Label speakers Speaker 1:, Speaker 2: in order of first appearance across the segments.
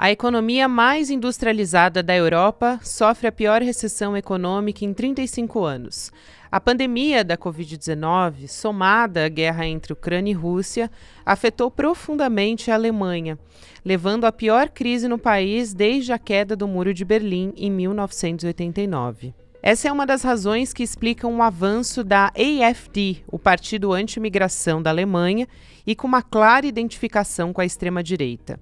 Speaker 1: A economia mais industrializada da Europa sofre a pior recessão econômica em 35 anos. A pandemia da Covid-19, somada à guerra entre Ucrânia e Rússia, afetou profundamente a Alemanha, levando à pior crise no país desde a queda do Muro de Berlim em 1989. Essa é uma das razões que explicam o avanço da AfD, o partido anti-imigração da Alemanha, e com uma clara identificação com a extrema-direita.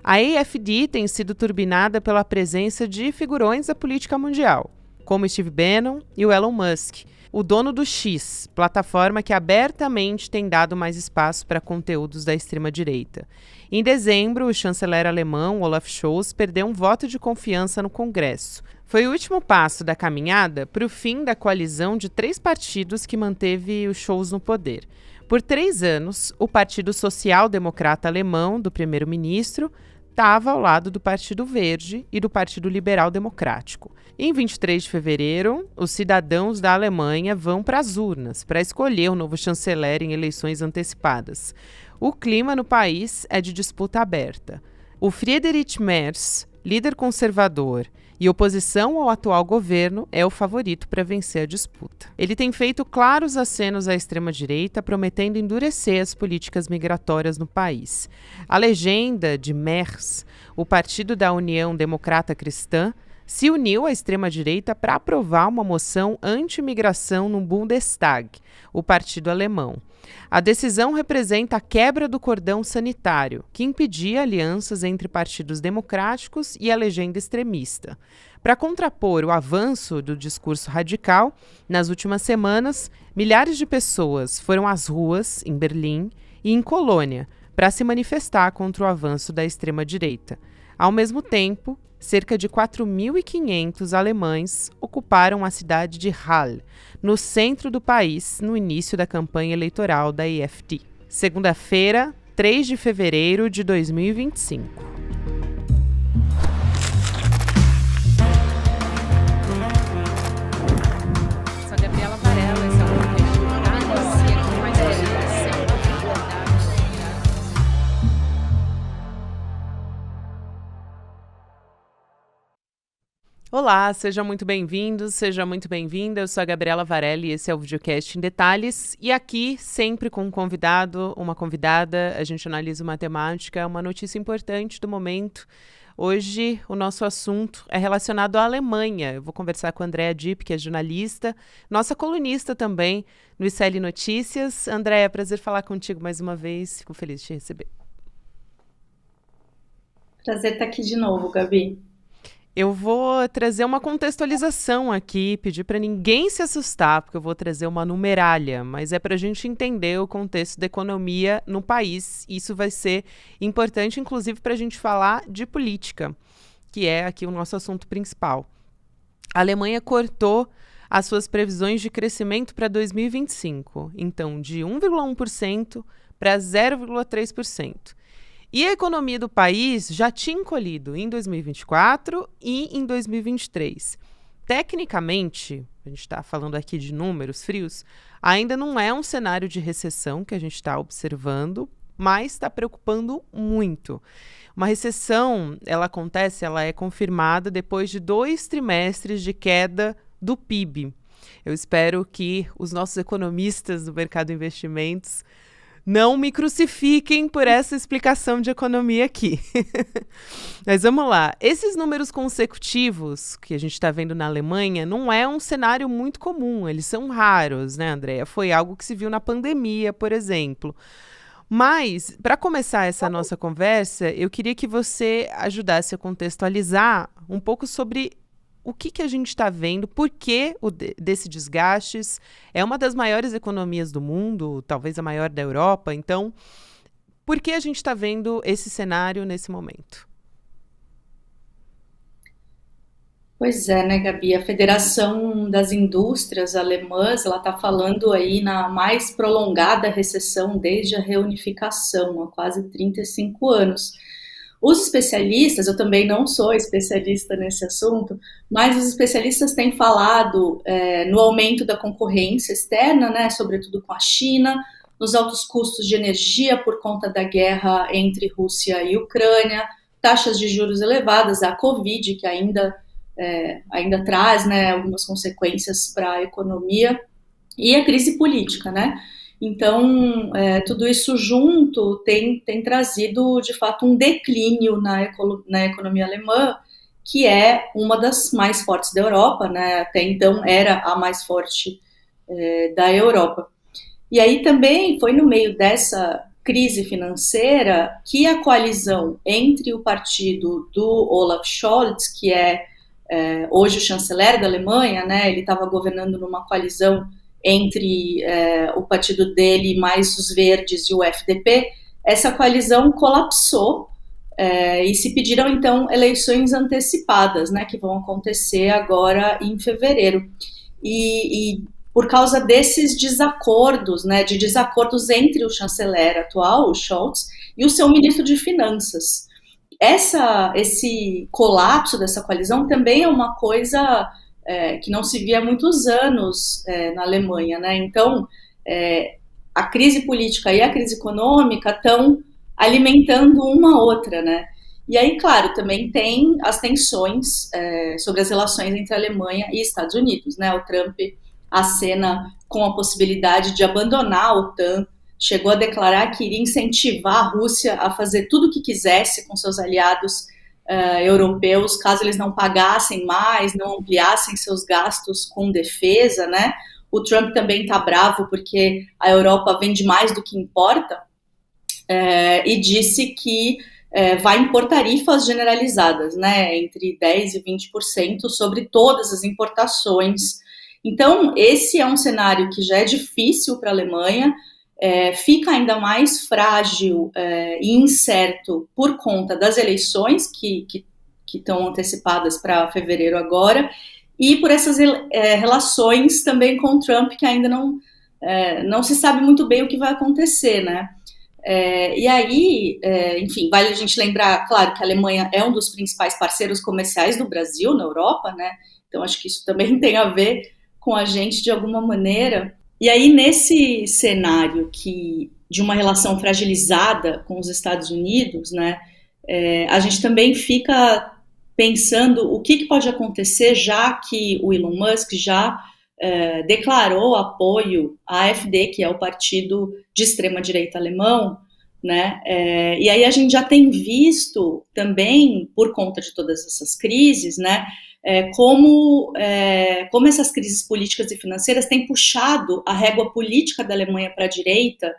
Speaker 1: A AfD tem sido turbinada pela presença de figurões da política mundial, como Steve Bannon e o Elon Musk, o dono do X, plataforma que abertamente tem dado mais espaço para conteúdos da extrema-direita. Em dezembro, o chanceler alemão Olaf Scholz perdeu um voto de confiança no Congresso. Foi o último passo da caminhada para o fim da coalizão de 3 partidos que manteve o Scholz no poder. Por 3 anos, o Partido Social Democrata Alemão, do primeiro-ministro, estava ao lado do Partido Verde e do Partido Liberal Democrático. Em 23 de fevereiro, os cidadãos da Alemanha vão para as urnas para escolher o novo chanceler em eleições antecipadas. O clima no país é de disputa aberta. O Friedrich Merz, líder conservador e oposição ao atual governo, é o favorito para vencer a disputa. Ele tem feito claros acenos à extrema-direita, prometendo endurecer as políticas migratórias no país. A legenda de Merz, o Partido da União Democrata Cristã, se uniu à extrema-direita para aprovar uma moção anti-imigração no Bundestag, o partido alemão. A decisão representa a quebra do cordão sanitário, que impedia alianças entre partidos democráticos e a legenda extremista. Para contrapor o avanço do discurso radical, nas últimas semanas, milhares de pessoas foram às ruas, em Berlim e em Colônia, para se manifestar contra o avanço da extrema-direita. Ao mesmo tempo, cerca de 4.500 alemães ocuparam a cidade de Halle, no centro do país, no início da campanha eleitoral da AfD. Segunda-feira, 3 de fevereiro de 2025. Sou Gabriela Varela, esse é o Olá, seja muito bem-vindo, seja muito bem-vinda. Eu sou a Gabriela Varela e esse é o Videocast em Detalhes. E aqui, sempre com um convidado, uma convidada, a gente analisa uma temática, uma notícia importante do momento. Hoje, o nosso assunto é relacionado à Alemanha. Eu vou conversar com a Andréa Dipp, que é jornalista, nossa colunista também no ICL Notícias. Andréa, prazer falar contigo mais uma vez. Fico feliz de te receber.
Speaker 2: Prazer estar aqui de novo, Gabi.
Speaker 1: Eu vou trazer uma contextualização aqui, pedir para ninguém se assustar, porque eu vou trazer uma numeralha, mas é para a gente entender o contexto da economia no país. Isso vai ser importante, inclusive, para a gente falar de política, que é aqui o nosso assunto principal. A Alemanha cortou as suas previsões de crescimento para 2025, então de 1,1% para 0,3%. E a economia do país já tinha encolhido em 2024 e em 2023. Tecnicamente, a gente está falando aqui de números frios, ainda não é um cenário de recessão que a gente está observando, mas está preocupando muito. Uma recessão, ela é confirmada depois de 2 trimestres de queda do PIB. Eu espero que os nossos economistas do mercado de investimentos não me crucifiquem por essa explicação de economia aqui. Mas vamos lá. Esses números consecutivos que a gente está vendo na Alemanha não é um cenário muito comum. Eles são raros, né, Andréa? Foi algo que se viu na pandemia, por exemplo. Mas, para começar essa nossa conversa, eu queria que você ajudasse a contextualizar um pouco sobre o que a gente está vendo, por que desse desgastes. É uma das maiores economias do mundo, talvez a maior da Europa. Então, por que a gente está vendo esse cenário nesse momento?
Speaker 2: Pois é, né, Gabi? A Federação das Indústrias Alemãs, ela está falando aí na mais prolongada recessão desde a reunificação, há quase 35 anos. Os especialistas, eu também não sou especialista nesse assunto, mas os especialistas têm falado no aumento da concorrência externa, né, sobretudo com a China, nos altos custos de energia por conta da guerra entre Rússia e Ucrânia, taxas de juros elevadas, a Covid, que ainda traz, né, algumas consequências para a economia, e a crise política, né? Então, tudo isso junto tem trazido, de fato, um declínio na economia alemã, que é uma das mais fortes da Europa, né? Até então era a mais forte da Europa. E aí também foi no meio dessa crise financeira que a coalizão entre o partido do Olaf Scholz, que é hoje o chanceler da Alemanha, né? Ele estava governando numa coalizão entre o partido dele mais os Verdes e o FDP, essa coalizão colapsou e se pediram então eleições antecipadas, né, que vão acontecer agora em fevereiro. E por causa desses desacordos, né, de desacordos entre o chanceler atual, o Scholz, e o seu ministro de Finanças. Esse colapso dessa coalizão também é uma coisa que não se via há muitos anos na Alemanha, né? Então, a crise política e a crise econômica estão alimentando uma outra, né? E aí, claro, também tem as tensões sobre as relações entre a Alemanha e Estados Unidos, né? O Trump acena com a possibilidade de abandonar a OTAN, chegou a declarar que iria incentivar a Rússia a fazer tudo o que quisesse com seus aliados europeus, caso eles não pagassem mais, não ampliassem seus gastos com defesa, né? O Trump também está bravo porque a Europa vende mais do que importa e disse que vai impor tarifas generalizadas, né? Entre 10% e 20% sobre todas as importações. Então, esse é um cenário que já é difícil para a Alemanha, fica ainda mais frágil e incerto por conta das eleições que estão antecipadas para fevereiro agora, e por essas relações também com o Trump, que ainda não se sabe muito bem o que vai acontecer, né? E aí, enfim, vale a gente lembrar, claro, que a Alemanha é um dos principais parceiros comerciais do Brasil na Europa, né? Então acho que isso também tem a ver com a gente de alguma maneira. E aí, nesse cenário de uma relação fragilizada com os Estados Unidos, né, a gente também fica pensando o que pode acontecer, já que o Elon Musk já declarou apoio à AfD, que é o partido de extrema-direita alemão, né, e aí a gente já tem visto também, por conta de todas essas crises, né, como essas crises políticas e financeiras têm puxado a régua política da Alemanha para a direita,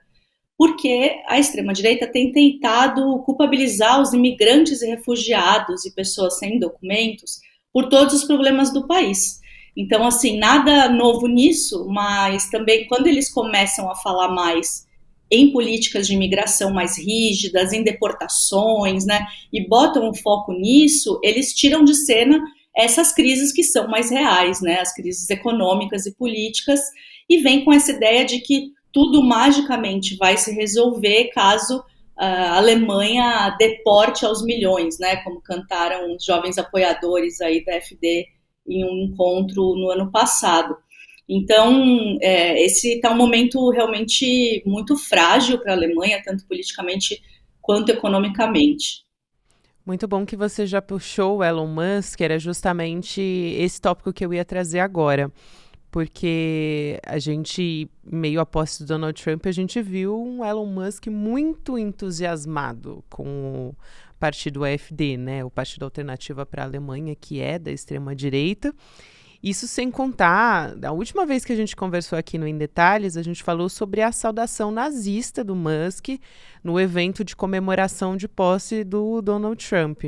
Speaker 2: porque a extrema-direita tem tentado culpabilizar os imigrantes e refugiados e pessoas sem documentos por todos os problemas do país. Então, assim, nada novo nisso, mas também quando eles começam a falar mais em políticas de imigração mais rígidas, em deportações, né, e botam um foco nisso, eles tiram de cena essas crises que são mais reais, né, as crises econômicas e políticas, e vem com essa ideia de que tudo magicamente vai se resolver caso a Alemanha deporte aos milhões, né, como cantaram os jovens apoiadores aí da AfD em um encontro no ano passado. Então, esse está um momento realmente muito frágil para a Alemanha, tanto politicamente quanto economicamente.
Speaker 1: Muito bom que você já puxou o Elon Musk, era justamente esse tópico que eu ia trazer agora. Porque a gente, meio a posse do Donald Trump, a gente viu um Elon Musk muito entusiasmado com o partido AfD, né? O Partido Alternativa para a Alemanha, que é da extrema-direita. Isso sem contar, a última vez que a gente conversou aqui no Em Detalhes, a gente falou sobre a saudação nazista do Musk no evento de comemoração de posse do Donald Trump.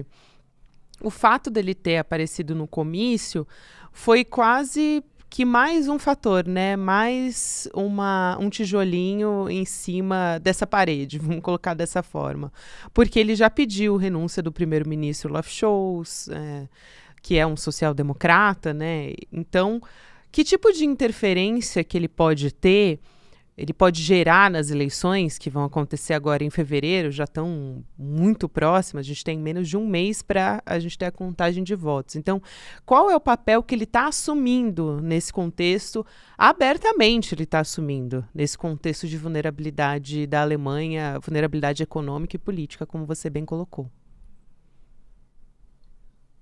Speaker 1: O fato dele ter aparecido no comício foi quase que mais um fator, né? Mais um tijolinho em cima dessa parede, vamos colocar dessa forma. Porque ele já pediu renúncia do primeiro-ministro Olaf Scholz, que é um social-democrata, né? Então, que tipo de interferência que ele pode ter, ele pode gerar nas eleições que vão acontecer agora em fevereiro, já estão muito próximas, a gente tem menos de um mês para a gente ter a contagem de votos. Então, qual é o papel que ele está assumindo nesse contexto? Abertamente ele está assumindo, nesse contexto de vulnerabilidade da Alemanha, vulnerabilidade econômica e política, como você bem colocou.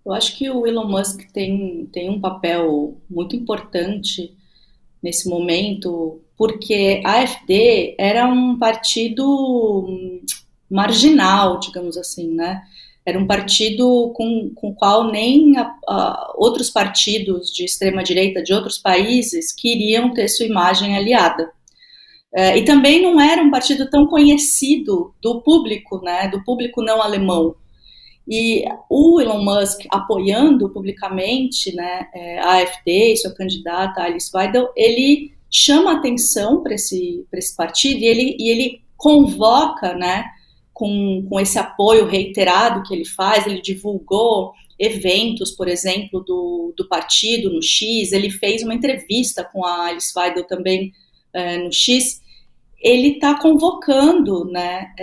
Speaker 2: Eu acho que o Elon Musk tem um papel muito importante nesse momento, porque a AfD era um partido marginal, digamos assim, né? Era um partido com o qual nem outros partidos de extrema-direita de outros países queriam ter sua imagem aliada. E também não era um partido tão conhecido do público, né? Do público não alemão. E o Elon Musk apoiando publicamente, né, a AfD e sua candidata Alice Weidel, ele chama atenção para esse partido e ele convoca, né, com esse apoio reiterado que ele faz, ele divulgou eventos, por exemplo, do partido no X, ele fez uma entrevista com a Alice Weidel também no X, ele está convocando, né,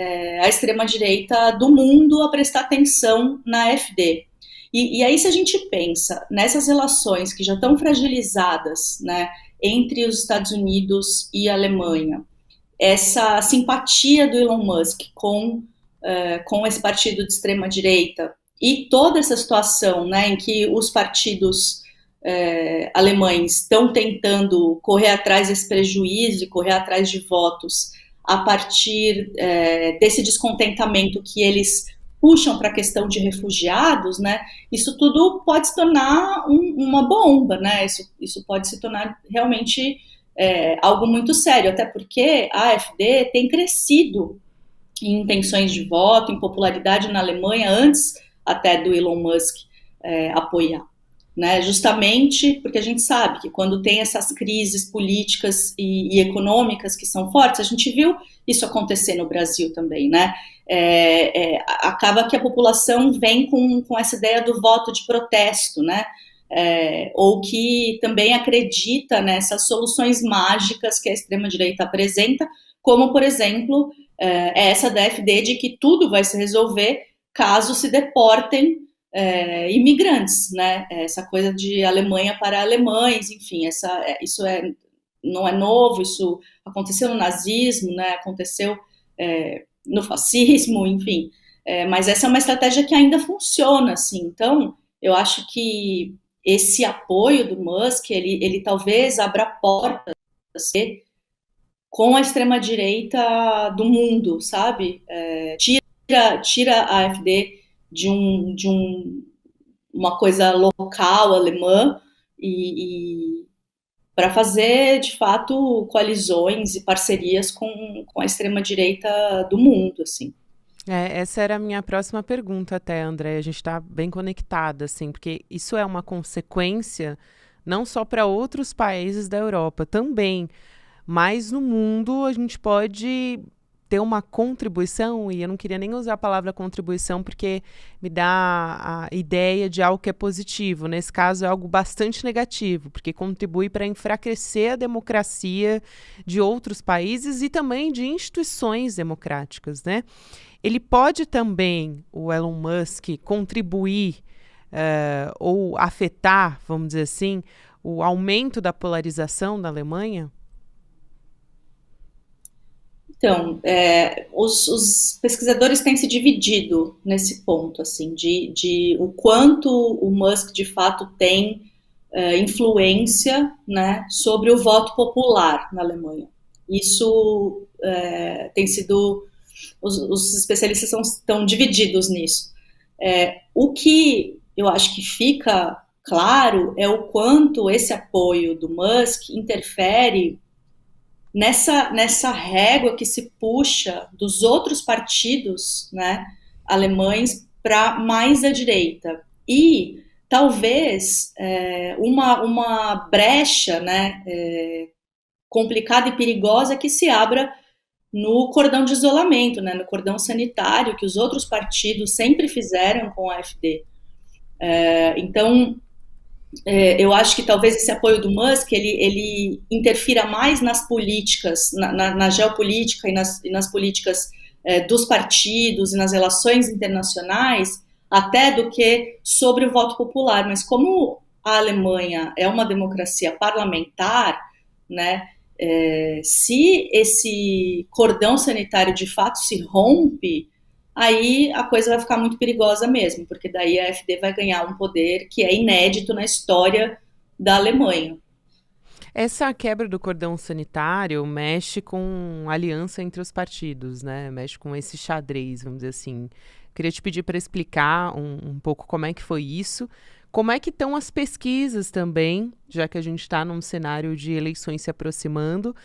Speaker 2: a extrema-direita do mundo a prestar atenção na AfD. E aí, se a gente pensa nessas relações que já estão fragilizadas, né, entre os Estados Unidos e a Alemanha, essa simpatia do Elon Musk com esse partido de extrema-direita e toda essa situação, né, em que os partidos alemães estão tentando correr atrás desse prejuízo e correr atrás de votos a partir desse descontentamento que eles puxam para a questão de refugiados, né? Isso tudo pode se tornar uma bomba, né? Isso pode se tornar realmente algo muito sério, até porque a AfD tem crescido em intenções de voto, em popularidade na Alemanha, antes até do Elon Musk apoiar. Né, justamente porque a gente sabe que quando tem essas crises políticas e econômicas que são fortes, a gente viu isso acontecer no Brasil também, né? Acaba que a população vem com essa ideia do voto de protesto, né? Ou que também acredita nessas soluções mágicas que a extrema-direita apresenta, como, por exemplo, essa da AfD de que tudo vai se resolver caso se deportem imigrantes, né? Essa coisa de Alemanha para alemães, enfim, isso não é novo, isso aconteceu no nazismo, né? Aconteceu no fascismo, enfim, mas essa é uma estratégia que ainda funciona, assim. Então, eu acho que esse apoio do Musk, ele talvez abra portas com a extrema-direita do mundo, sabe? Tira a AfD de uma coisa local alemã e para fazer, de fato, coalizões e parcerias com a extrema-direita do mundo, assim.
Speaker 1: Essa era a minha próxima pergunta até, André. A gente está bem conectada, assim, porque isso é uma consequência não só para outros países da Europa, também, mas no mundo a gente pode ter uma contribuição, e eu não queria nem usar a palavra contribuição porque me dá a ideia de algo que é positivo. Nesse caso é algo bastante negativo, porque contribui para enfraquecer a democracia de outros países e também de instituições democráticas, né? Ele pode também, o Elon Musk, contribuir ou afetar, vamos dizer assim, o aumento da polarização na Alemanha?
Speaker 2: Então, os pesquisadores têm se dividido nesse ponto, assim, de o quanto o Musk de fato tem influência, né, sobre o voto popular na Alemanha. Isso tem sido, os especialistas estão divididos nisso. O que eu acho que fica claro é o quanto esse apoio do Musk interfere nessa régua que se puxa dos outros partidos, né, alemães para mais à direita. E talvez uma brecha, né, complicada e perigosa que se abra no cordão de isolamento, né, no cordão sanitário que os outros partidos sempre fizeram com a AfD. Então, eu acho que talvez esse apoio do Musk ele interfira mais nas políticas, na geopolítica e nas políticas dos partidos e nas relações internacionais, até do que sobre o voto popular. Mas como a Alemanha é uma democracia parlamentar, né, se esse cordão sanitário de fato se rompe, aí a coisa vai ficar muito perigosa mesmo, porque daí a AfD vai ganhar um poder que é inédito na história da Alemanha.
Speaker 1: Essa quebra do cordão sanitário mexe com aliança entre os partidos, né? Mexe com esse xadrez, vamos dizer assim. Queria te pedir para explicar um pouco como é que foi isso, como é que estão as pesquisas também, já que a gente está num cenário de eleições se aproximando,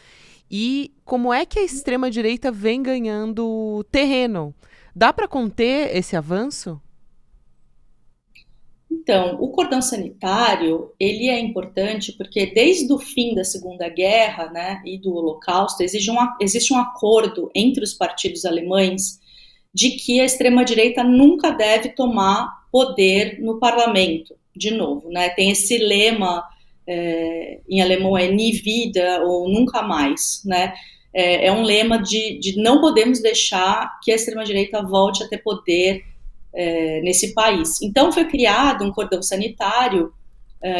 Speaker 1: e como é que a extrema-direita vem ganhando terreno. Dá para conter esse avanço?
Speaker 2: Então, o cordão sanitário, ele é importante porque desde o fim da Segunda Guerra, né, e do Holocausto, existe um acordo entre os partidos alemães de que a extrema-direita nunca deve tomar poder no parlamento, de novo, né? Tem esse lema, em alemão é nie wieder, ou nunca mais, né? É um lema de não podemos deixar que a extrema-direita volte a ter poder nesse país. Então foi criado um cordão sanitário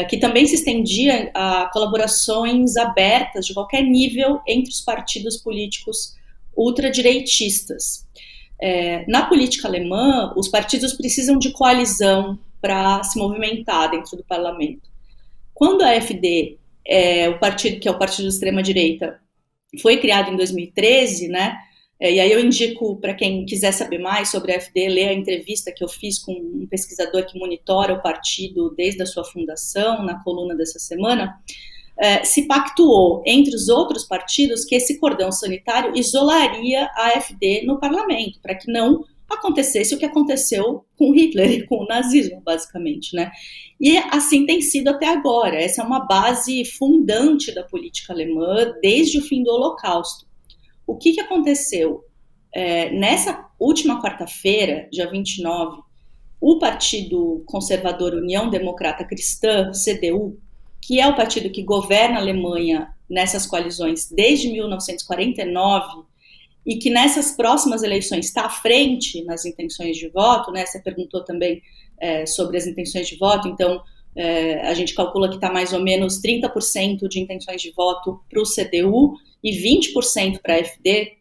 Speaker 2: que também se estendia a colaborações abertas de qualquer nível entre os partidos políticos ultradireitistas. Na política alemã, os partidos precisam de coalizão para se movimentar dentro do parlamento. Quando a AfD, o partido que é o partido de extrema direita, foi criado em 2013, né? E aí eu indico para quem quiser saber mais sobre a AfD, ler a entrevista que eu fiz com um pesquisador que monitora o partido desde a sua fundação, na coluna dessa semana. Se pactuou entre os outros partidos que esse cordão sanitário isolaria a AfD no parlamento, para que não acontecesse o que aconteceu com Hitler e com o nazismo, basicamente, né? E assim tem sido até agora. Essa é uma base fundante da política alemã desde o fim do Holocausto. O que aconteceu? Nessa última quarta-feira, dia 29, o Partido Conservador União Democrata Cristã, CDU, que é o partido que governa a Alemanha nessas coalizões desde 1949 e que nessas próximas eleições está à frente nas intenções de voto, né? Você perguntou também sobre as intenções de voto, então a gente calcula que está mais ou menos 30% de intenções de voto para o CDU e 20% para a AfD,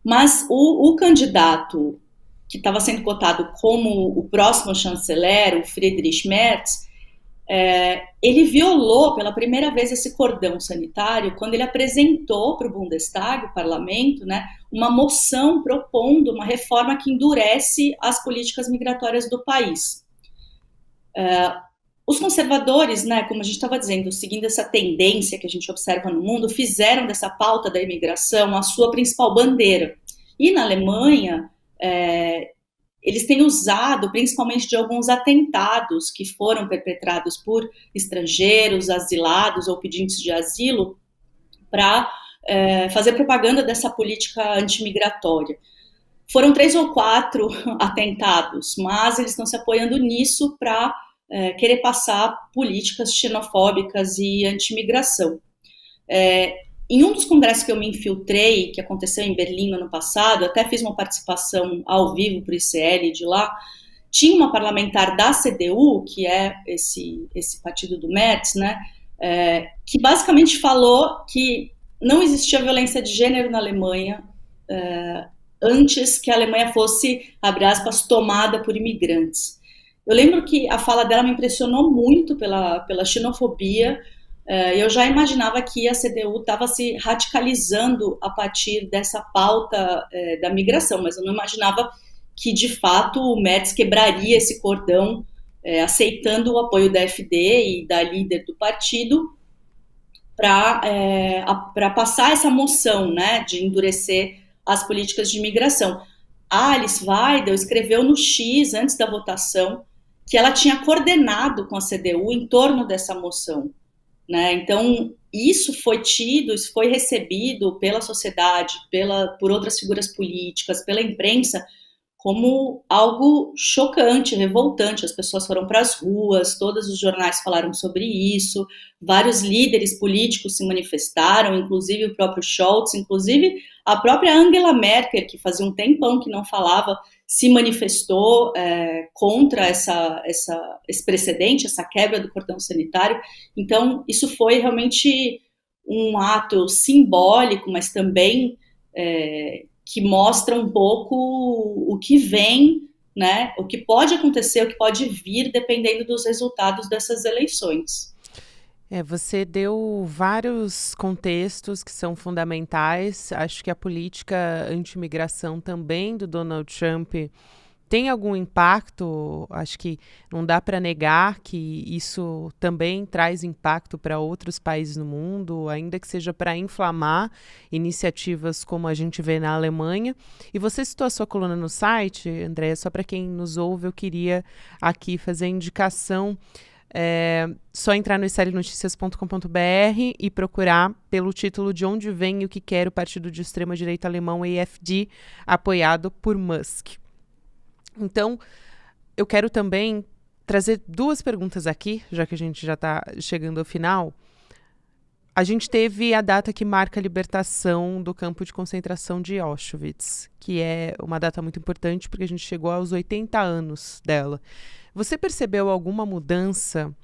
Speaker 2: mas o candidato que estava sendo cotado como o próximo chanceler, o Friedrich Merz, ele violou pela primeira vez esse cordão sanitário quando ele apresentou para o Bundestag, o parlamento, né, uma moção propondo uma reforma que endurece as políticas migratórias do país. Os conservadores, né, como a gente estava dizendo, seguindo essa tendência que a gente observa no mundo, fizeram dessa pauta da imigração a sua principal bandeira. E na Alemanha, eles têm usado, principalmente de alguns atentados que foram perpetrados por estrangeiros, asilados ou pedintes de asilo, para fazer propaganda dessa política antimigratória. Foram 3 ou 4 atentados, mas eles estão se apoiando nisso para querer passar políticas xenofóbicas e antimigração. Em um dos congressos que eu me infiltrei, que aconteceu em Berlim no ano passado, até fiz uma participação ao vivo para o ICL de lá, tinha uma parlamentar da CDU, que é esse partido do Merz, né, que basicamente falou que não existia violência de gênero na Alemanha antes que a Alemanha fosse, abre aspas, tomada por imigrantes. Eu lembro que a fala dela me impressionou muito pela xenofobia. Eu já imaginava que a CDU estava se radicalizando a partir dessa pauta da migração, mas eu não imaginava que, de fato, o Merz quebraria esse cordão, aceitando o apoio da AfD e da líder do partido para passar essa moção, né, de endurecer as políticas de imigração. A Alice Weidel escreveu no X, antes da votação, que ela tinha coordenado com a CDU em torno dessa moção. Né? Então, isso foi recebido pela sociedade, por outras figuras políticas, pela imprensa, como algo chocante, revoltante. As pessoas foram para as ruas, todos os jornais falaram sobre isso, vários líderes políticos se manifestaram, inclusive o próprio Scholz, inclusive a própria Angela Merkel, que fazia um tempão que não falava, se manifestou contra esse precedente, essa quebra do cordão sanitário. Então, isso foi realmente um ato simbólico, mas também que mostra um pouco o que vem, né, o que pode acontecer, o que pode vir, dependendo dos resultados dessas eleições.
Speaker 1: Você deu vários contextos que são fundamentais. Acho que a política anti-imigração também do Donald Trump tem algum impacto. Acho que não dá para negar que isso também traz impacto para outros países no mundo, ainda que seja para inflamar iniciativas como a gente vê na Alemanha. E você citou a sua coluna no site, Andréa, só para quem nos ouve, eu queria aqui fazer a indicação. Só entrar no israelnoticias.com.br e procurar pelo título De Onde Vem e o que Quer o partido de extrema-direita alemão AfD, apoiado por Musk. Então, eu quero também trazer duas perguntas aqui, já que a gente já está chegando ao final. A gente teve a data que marca a libertação do campo de concentração de Auschwitz, que é uma data muito importante porque a gente chegou aos 80 anos dela. Você percebeu alguma mudança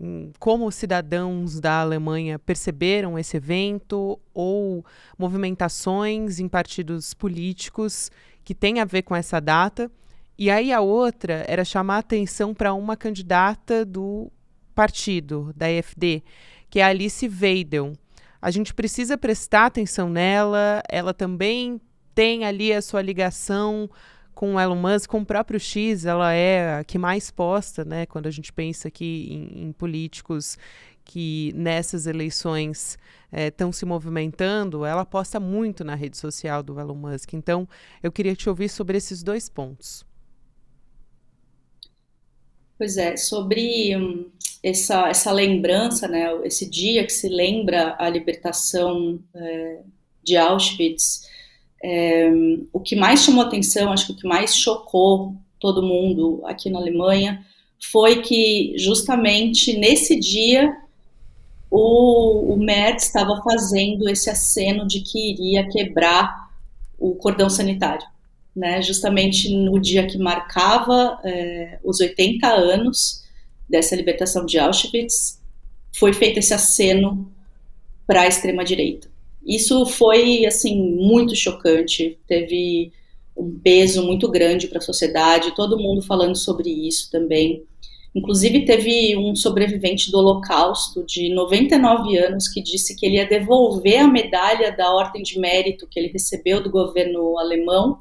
Speaker 1: em como os cidadãos da Alemanha perceberam esse evento ou movimentações em partidos políticos que têm a ver com essa data? E aí a outra era chamar a atenção para uma candidata do partido, da AfD, que é a Alice Weidel. A gente precisa prestar atenção nela, ela também tem ali a sua ligação com o Elon Musk, com o próprio X, ela é a que mais posta, né, quando a gente pensa aqui em políticos que nessas eleições estão se movimentando, ela posta muito na rede social do Elon Musk. Então, eu queria te ouvir sobre esses dois pontos.
Speaker 2: Pois é, sobre essa lembrança, né, esse dia que se lembra a libertação de Auschwitz, o que mais chamou atenção, acho que o que mais chocou todo mundo aqui na Alemanha foi que justamente nesse dia o Merz estava fazendo esse aceno de que iria quebrar o cordão sanitário, né? Justamente no dia que marcava os 80 anos dessa libertação de Auschwitz, foi feito esse aceno para a extrema-direita. Isso foi, assim, muito chocante, teve um peso muito grande para a sociedade, todo mundo falando sobre isso também. Inclusive, teve um sobrevivente do Holocausto, de 99 anos, que disse que ele ia devolver a medalha da Ordem de Mérito que ele recebeu do governo alemão,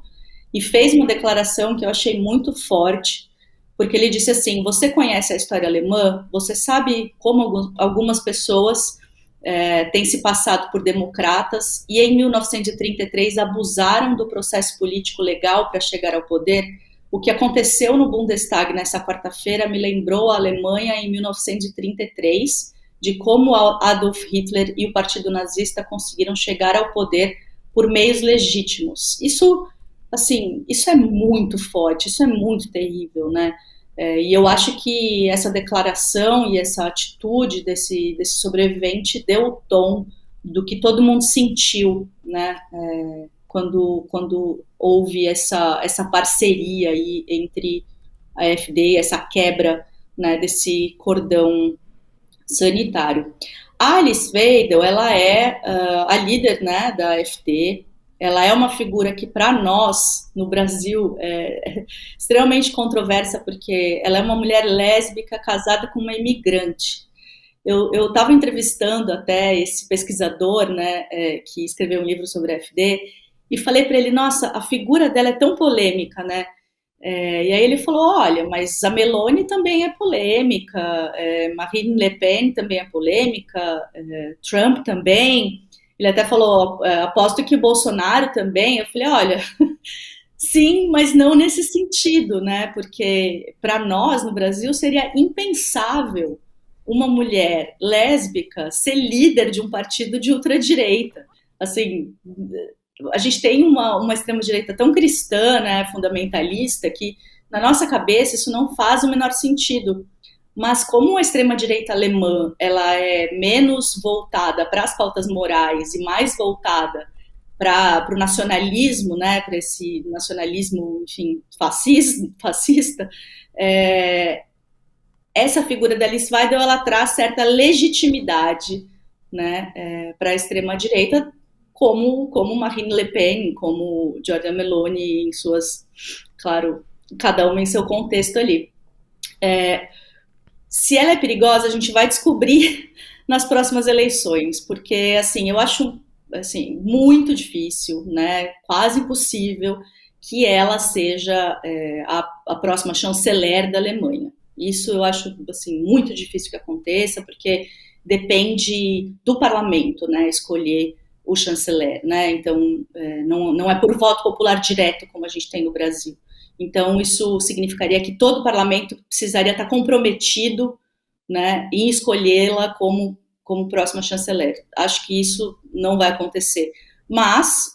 Speaker 2: e fez uma declaração que eu achei muito forte, porque ele disse assim: você conhece a história alemã? Você sabe como algumas pessoas têm se passado por democratas e em 1933 abusaram do processo político legal para chegar ao poder? O que aconteceu no Bundestag nessa quarta-feira me lembrou a Alemanha em 1933, de como Adolf Hitler e o Partido Nazista conseguiram chegar ao poder por meios legítimos. Isso, assim, isso é muito forte, isso é muito terrível, né? E eu acho que essa declaração e essa atitude desse sobrevivente deu o tom do que todo mundo sentiu, né? Quando houve essa parceria aí entre a AfD, essa quebra, né, desse cordão sanitário. A Alice Weidel, ela é a líder, né, da AfD. Ela é uma figura que, para nós, no Brasil, é extremamente controversa, porque ela é uma mulher lésbica casada com uma imigrante. Eu estava entrevistando até esse pesquisador, né, que escreveu um livro sobre a AfD, e falei para ele: nossa, a figura dela é tão polêmica, né? E aí ele falou: olha, mas a Meloni também é polêmica, Marine Le Pen também é polêmica, Trump também. Ele até falou: aposto que o Bolsonaro também. Eu falei: olha, sim, mas não nesse sentido, né? Porque para nós no Brasil seria impensável uma mulher lésbica ser líder de um partido de ultradireita. Assim, a gente tem uma extrema-direita tão cristã, né, fundamentalista, que na nossa cabeça isso não faz o menor sentido. Mas como a extrema-direita alemã ela é menos voltada para as pautas morais e mais voltada para o nacionalismo, né, para esse nacionalismo, enfim, fascista, essa figura da Alice Weidel, ela traz certa legitimidade, né, para a extrema-direita, como Marine Le Pen, como Giorgia Meloni, em suas, claro, cada uma em seu contexto ali. Se ela é perigosa, a gente vai descobrir nas próximas eleições, porque, assim, eu acho, assim, muito difícil, né, quase impossível, que ela seja a próxima chanceler da Alemanha. Isso eu acho, assim, muito difícil que aconteça, porque depende do parlamento, né, escolher o chanceler, né, então não é por voto popular direto, como a gente tem no Brasil. Então, isso significaria que todo o parlamento precisaria estar comprometido, né, em escolhê-la como próxima chanceler. Acho que isso não vai acontecer. Mas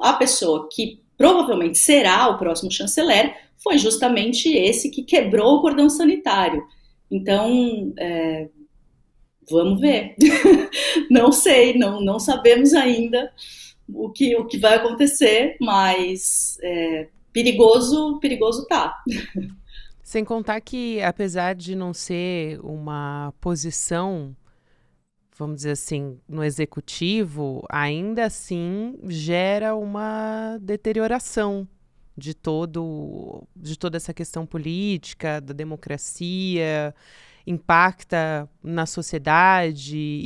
Speaker 2: a pessoa que provavelmente será o próximo chanceler foi justamente esse que quebrou o cordão sanitário. Então, vamos ver. Não sei, não sabemos ainda o que vai acontecer, mas perigoso tá.
Speaker 1: Sem contar que, apesar de não ser uma posição, vamos dizer assim, no executivo, ainda assim gera uma deterioração de toda essa questão política, da democracia, impacta na sociedade,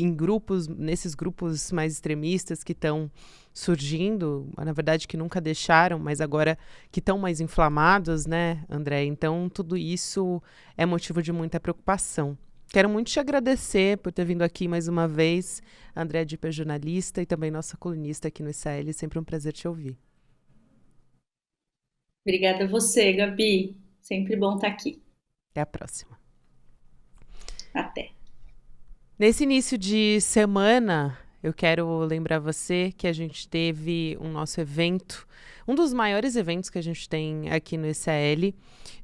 Speaker 1: nesses grupos mais extremistas que estão surgindo, na verdade que nunca deixaram, mas agora que estão mais inflamados, né, André? Então tudo isso é motivo de muita preocupação. Quero muito te agradecer por ter vindo aqui mais uma vez, André Dipper, jornalista e também nossa colunista aqui no ICL. Sempre um prazer te ouvir.
Speaker 2: Obrigada a você, Gabi. Sempre bom estar aqui.
Speaker 1: Até a próxima.
Speaker 2: Até.
Speaker 1: Nesse início de semana, eu quero lembrar você que a gente teve um nosso evento, um dos maiores eventos que a gente tem aqui no ICL,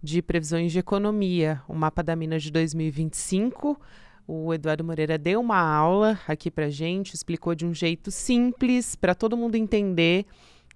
Speaker 1: de previsões de economia, o Mapa da Mina de 2025. O Eduardo Moreira deu uma aula aqui pra gente, explicou de um jeito simples para todo mundo entender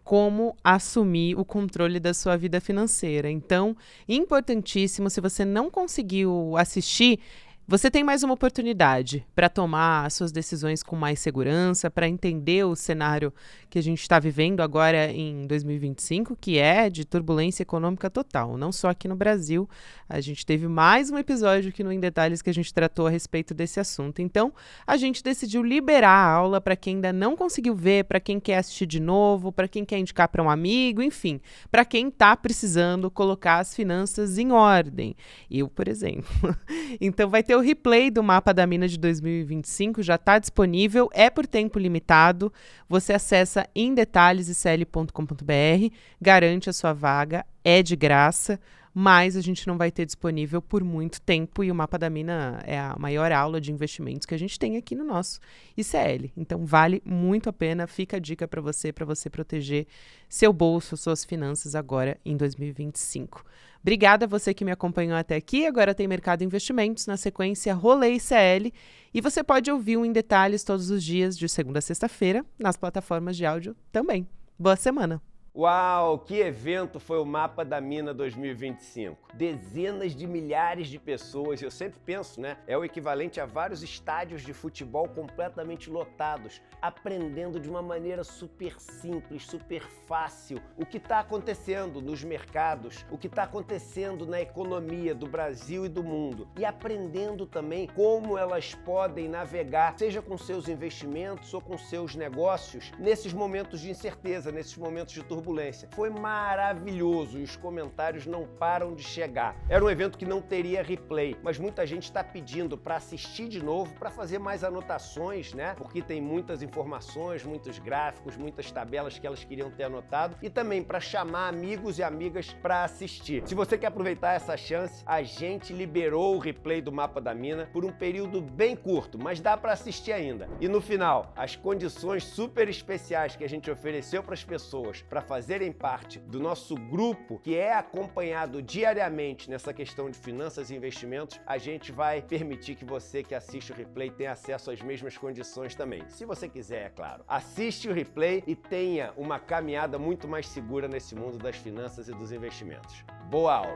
Speaker 1: como assumir o controle da sua vida financeira. Então, importantíssimo, se você não conseguiu assistir, você tem mais uma oportunidade para tomar as suas decisões com mais segurança, para entender o cenário que a gente está vivendo agora em 2025, que é de turbulência econômica total. Não só aqui no Brasil, a gente teve mais um episódio aqui no Em Detalhes que a gente tratou a respeito desse assunto. Então, a gente decidiu liberar a aula para quem ainda não conseguiu ver, para quem quer assistir de novo, para quem quer indicar para um amigo, enfim, para quem está precisando colocar as finanças em ordem. Eu, por exemplo. Então, vai ter o replay do Mapa da Mina de 2025, já está disponível, é por tempo limitado. Você acessa emdetalhesicl.com.br, garante a sua vaga, é de graça, mas a gente não vai ter disponível por muito tempo e o Mapa da Mina é a maior aula de investimentos que a gente tem aqui no nosso ICL. Então vale muito a pena, fica a dica para você proteger seu bolso, suas finanças agora em 2025. Obrigada a você que me acompanhou até aqui. Agora tem Mercado Investimentos, na sequência Rolê ICL. E você pode ouvir Em Detalhes todos os dias, de segunda a sexta-feira, nas plataformas de áudio também. Boa semana!
Speaker 3: Uau, que evento foi o Mapa da Mina 2025. Dezenas de milhares de pessoas, eu sempre penso, né? É o equivalente a vários estádios de futebol completamente lotados, aprendendo de uma maneira super simples, super fácil o que está acontecendo nos mercados, o que está acontecendo na economia do Brasil e do mundo, e aprendendo também como elas podem navegar, seja com seus investimentos ou com seus negócios, nesses momentos de incerteza, nesses momentos de turbulência. Foi maravilhoso e os comentários não param de chegar. Era um evento que não teria replay, mas muita gente está pedindo para assistir de novo, para fazer mais anotações, né? Porque tem muitas informações, muitos gráficos, muitas tabelas que elas queriam ter anotado e também para chamar amigos e amigas para assistir. Se você quer aproveitar essa chance, a gente liberou o replay do Mapa da Mina por um período bem curto, mas dá para assistir ainda. E no final, as condições super especiais que a gente ofereceu para as pessoas para fazerem parte do nosso grupo, que é acompanhado diariamente nessa questão de finanças e investimentos, a gente vai permitir que você que assiste o replay tenha acesso às mesmas condições também. Se você quiser, é claro. Assiste o replay e tenha uma caminhada muito mais segura nesse mundo das finanças e dos investimentos. Boa aula!